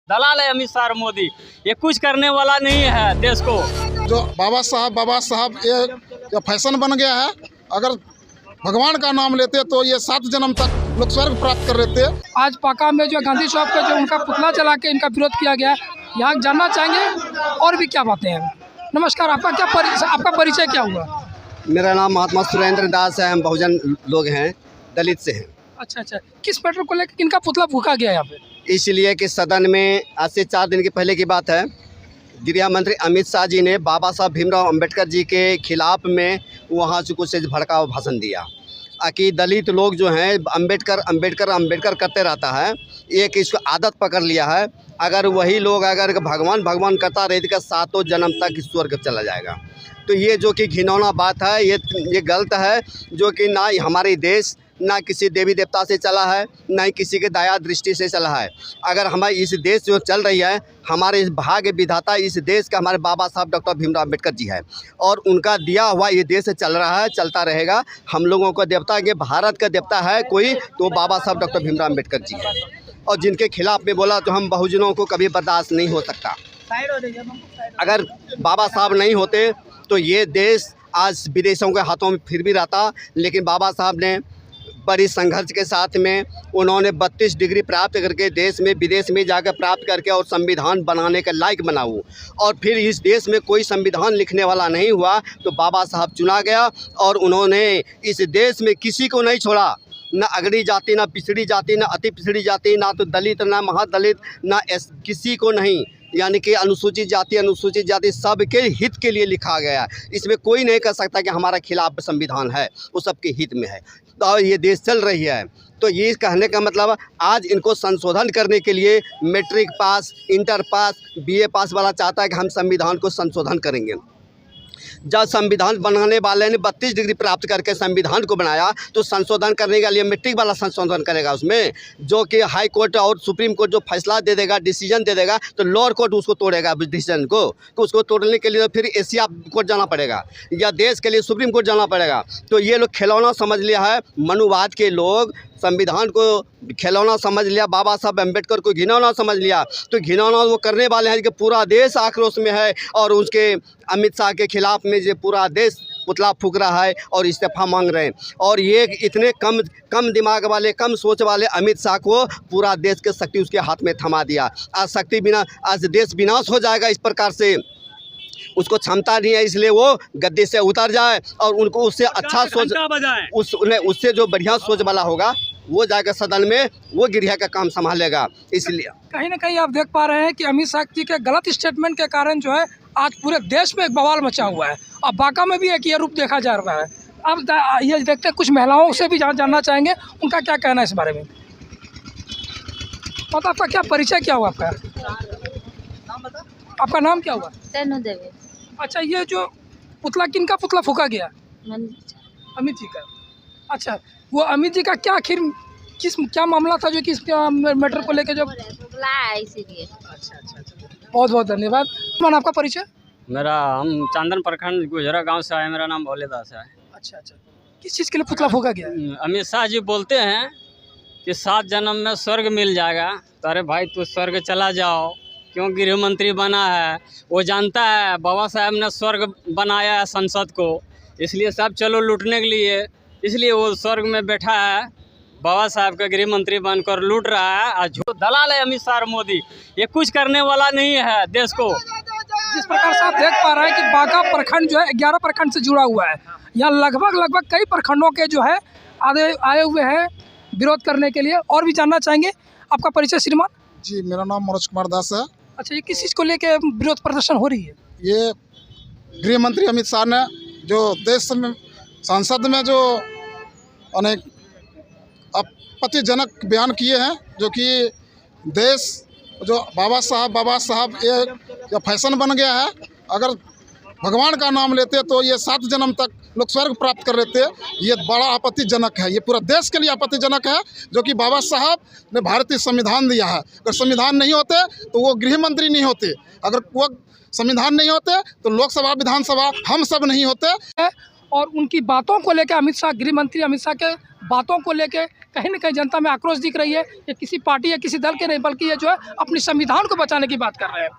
दलाल है अमित शाह और मोदी, ये कुछ करने वाला नहीं है देश को। जो बाबा साहब ये फैशन बन गया है। अगर भगवान का नाम लेते तो ये 7 जन्म तक लोग स्वर्ग प्राप्त कर लेते। आज पाका में जो गांधी चौक पे जो उनका पुतला जला के इनका विरोध किया गया है, यहाँ जानना चाहेंगे और भी क्या बातें हैं। नमस्कार, आपका परिचय क्या हुआ? मेरा नाम महात्मा सुरेंद्र दास है। हम बहुजन लोग हैं, दलित से हैं। अच्छा, किस मैटर को लेकर इनका पुतला फूका गया यहाँ पे? इसलिए कि सदन में आज से 4 दिन के पहले की बात है, गृह मंत्री अमित शाह जी ने बाबा साहब भीमराव अंबेडकर जी के खिलाफ में वहाँ से कुछ भड़काऊ भाषण दिया कि दलित लोग जो हैं अंबेडकर करते रहता है, एक इसको आदत पकड़ लिया है। अगर वही लोग अगर भगवान करता रहे तो 7 जन्म तक स्वर्ग चला जाएगा। तो ये जो कि घिनौना बात है, ये गलत है, जो कि ना हमारे देश ना किसी देवी देवता से चला है, ना ही किसी के दया दृष्टि से चला है। अगर हमारे इस देश जो चल रही है, हमारे इस भाग्य विधाता इस देश का हमारे बाबा साहब डॉक्टर भीमराव अंबेडकर जी है, और उनका दिया हुआ ये देश चल रहा है, चलता रहेगा। हम लोगों का देवता, ये भारत का देवता है कोई तो बाबा साहब डॉक्टर भीमराव अंबेडकर जी है, और जिनके खिलाफ में बोला तो हम बहुजनों को कभी बर्दाश्त नहीं हो सकता। अगर बाबा साहब नहीं होते तो ये देश आज विदेशों के हाथों में फिर भी रहता, लेकिन बाबा साहब ने बड़ी संघर्ष के साथ में उन्होंने 32 डिग्री प्राप्त करके देश में विदेश में जाकर प्राप्त करके और संविधान बनाने के लायक बनाऊँ, और फिर इस देश में कोई संविधान लिखने वाला नहीं हुआ तो बाबा साहब चुना गया, और उन्होंने इस देश में किसी को नहीं छोड़ा, ना अगड़ी जाति, ना पिछड़ी जाति, ना अति पिछड़ी जाति, ना तो दलित, ना महादलित, ना किसी को नहीं, यानी कि अनुसूचित जाति सबके हित के लिए लिखा गया है। इसमें कोई नहीं कह सकता कि हमारा खिलाफ संविधान है, वो सबके हित में है, और ये देश चल रही है। तो ये कहने का मतलब आज इनको संशोधन करने के लिए matric pass, inter pass, BA pass वाला चाहता है कि हम संविधान को संशोधन करेंगे। जब संविधान बनाने वाले ने 32 डिग्री प्राप्त करके संविधान को बनाया, तो संशोधन करने के लिए मैट्रिक वाला संशोधन करेगा उसमें, जो कि हाई कोर्ट और सुप्रीम कोर्ट जो फैसला दे देगा, डिसीजन दे देगा, तो लोअर कोर्ट उसको तोड़ेगा डिसीजन को। तो उसको तोड़ने के लिए फिर एशिया कोर्ट जाना पड़ेगा, या देश के लिए सुप्रीम कोर्ट जाना पड़ेगा। तो ये लोग खिलौना समझ लिया है, मनुवाद के लोग संविधान को खिलौना समझ लिया, बाबा साहब अम्बेडकर को घिनौना समझ लिया। तो घिनौना वो करने वाले हैं कि पूरा देश आक्रोश में है, और उसके अमित शाह के खिलाफ में जो पूरा देश पुतला फूक रहा है और इस्तीफा मांग रहे हैं। और ये इतने कम दिमाग वाले, कम सोच वाले अमित शाह को पूरा देश के शक्ति उसके हाथ में थमा दिया। आज शक्ति बिना, आज देश विनाश हो जाएगा इस प्रकार से। उसको क्षमता नहीं है, इसलिए वो गद्दी से उतर जाए, और उनको उससे अच्छा सोच, उससे जो बढ़िया सोच वाला होगा वो जाकर सदन में वो गृह का काम संभालेगा। इसलिए कहीं ना कहीं आप देख पा रहे हैं कि अमित शाह जी के गलत स्टेटमेंट के कारण जो है आज पूरे देश में एक बवाल मचा हुआ है, और बांका में भी एक ये रूप देखा जा रहा है। अब ये देखते हैं, कुछ महिलाओं से भी जानना चाहेंगे उनका क्या कहना है इस बारे में। मतलब आपका क्या परिचय क्या हुआ? आपका नाम क्या हुआ? तनु देवी। अच्छा, ये जो पुतला, किनका पुतला फूका गया? अमित जी का। अच्छा, वो अमित जी का क्या आखिर क्या मामला था जो कि इस मैटर को लेकर जब इसीलिए? अच्छा, बहुत बहुत धन्यवाद। मैम, आपका परिचय? हम चांदन प्रखंड गुजरा गांव से आए, मेरा नाम भोले दास है। अच्छा, किस चीज़ के लिए पुतला फूका गया? अमित शाह जी बोलते हैं कि 7 जन्म में स्वर्ग मिल जाएगा। तो अरे भाई, तू स्वर्ग चला जाओ, क्यों गृह मंत्री बना है? वो जानता है बाबा साहब ने स्वर्ग बनाया है संसद को, इसलिए सब चलो लूटने के लिए, इसलिए वो स्वर्ग में बैठा है, बाबा साहब का गृह मंत्री बनकर लूट रहा है। आज जो दलाल है अमित शाह और मोदी, ये कुछ करने वाला नहीं है देश को। जिस प्रकार से आप देख पा रहे हैं कि बांका प्रखंड जो है 11 प्रखंड से जुड़ा हुआ है। यहाँ लगभग कई प्रखंडों के जो है आए हुए हैं विरोध करने के लिए। और भी जानना चाहेंगे, आपका परिचय श्रीमान? जी, मेरा नाम मनोज कुमार दास है। अच्छा, ये किस चीज़ को लेकर विरोध प्रदर्शन हो रही है? ये गृह मंत्री अमित शाह ने जो देश में संसद में जो अनेक आपत्तिजनक बयान किए हैं, जो कि देश जो बाबा साहब ये फैशन बन गया है। अगर भगवान का नाम लेते तो ये 7 जन्म तक लोग स्वर्ग प्राप्त कर लेते। ये बड़ा आपत्तिजनक है, ये पूरा देश के लिए आपत्तिजनक है, जो कि बाबा साहब ने भारतीय संविधान दिया है। अगर संविधान नहीं होते तो वो गृह मंत्री नहीं होते, अगर वो संविधान नहीं होते तो लोकसभा विधानसभा हम सब नहीं होते। और उनकी बातों को लेकर अमित शाह, गृह मंत्री अमित शाह के बातों को लेके कहीं ना कहीं जनता में आक्रोश दिख रही है। ये किसी पार्टी या किसी दल के नहीं, बल्कि ये जो है अपनी संविधान को बचाने की बात कर रहे हैं।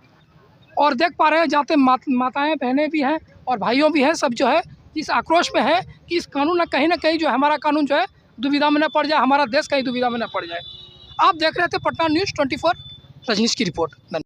और देख पा रहे हैं जहाँ पे माताएँ बहनें भी हैं और भाइयों भी हैं, सब जो है इस आक्रोश में है कि इस कानून ना कहीं जो हमारा कानून जो है दुविधा में न पड़ जाए, हमारा देश कहीं दुविधा में न पड़ जाए। आप देख रहे थे पटना न्यूज़ 24 रजनीश की रिपोर्ट।